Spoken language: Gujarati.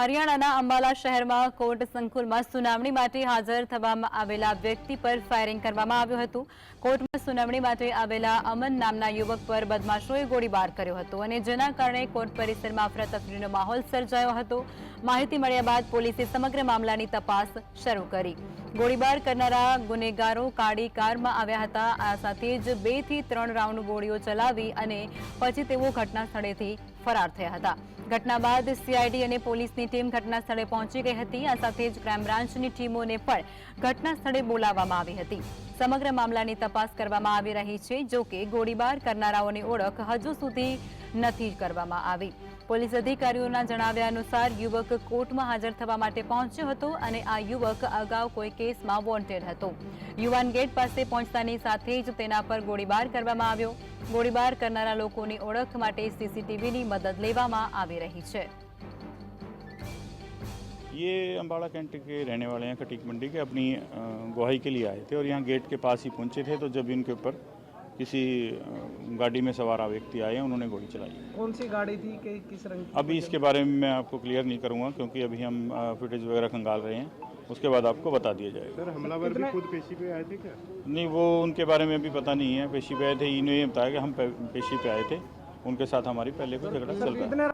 હરિયાણાના અંબાલા શહેરમાં કોર્ટ સંકુલમાં સુનાવણી માટે હાજર થવામાં આવેલા વ્યક્તિ પર ફાયરિંગ કરવામાં આવ્યું હતું। કોર્ટમાં સુનાવણી માટે આવેલા અમન નામના યુવક પર બદમાશોએ ગોળીબાર કર્યો હતો અને જેના કારણે કોર્ટ પરિસરમાં અફરાતફરીનો માહોલ સર્જાયો હતો। માહિતી મળ્યા બાદ પોલીસે સમગ્ર મામલાની તપાસ શરૂ કરી। ગોળીબાર કરનારા ગુનેગારો કાળી કારમાં આવ્યા હતા। આ સાથે જ 2 થી 3 રાઉન્ડ ગોળીઓ ચલાવી અને પછી તેઓ ઘટના સ્થળેથી ફરાર થયા હતા। ઘટના બાદ સીઆઈડી અને પોલીસની ટીમ ઘટના સ્થળે પહોંચી ગઈ હતી। આ સાથે જ ક્રાઇમ બ્રાન્ચની ટીમોને પણ ઘટના સ્થળે બોલાવવામાં આવી હતી। સમગ્ર મામલાની તપાસ કરવામાં આવી રહી છે। જો કે ગોળીબાર કરનારાઓની ઓળખ હજુ સુધી નથી કરવામાં આવી। પોલીસ અધિકારીઓના જણાવ્યા અનુસાર યુવક કોર્ટમાં હાજર થવા માટે પહોંચ્યો હતો અને આ યુવક અગાઉ કોઈ કેસમાં વોન્ટેડ હતો। યુવાન ગેટ પાસે પહોંચતાની સાથે જ તેના પર ગોળીબાર કરવામાં આવ્યો। ગોળીબાર કરનારા લોકોની ઓળખ માટે સીસીટીવીની મદદ લેવામાં આવી રહી છે। ये अम्बाड़ा कैंट के रहने वाले हैं, खटीक मंडी के। अपनी गुहाई के लिए आए थे और यहाँ गेट के पास ही पहुँचे थे तो जब इनके ऊपर किसी गाड़ी में सवार व्यक्ति आए, उन्होंने गोली चलाई। कौन सी गाड़ी थी कि किस रंग की? अभी इसके बारे में मैं आपको क्लियर नहीं करूँगा क्योंकि अभी हम फुटेज वगैरह खंगाल रहे हैं। उसके बाद आपको बता दिया जाएगा। सर, हमलावर भी खुद पेशी पे आए थे क्या? नहीं, वो उनके बारे में अभी पता नहीं है। पेशी पे आए थे, इन्होंने ये बताया कि हम पेशी पे आए थे, उनके साथ हमारी पहले कोई झगड़ा चल रहा है। कितने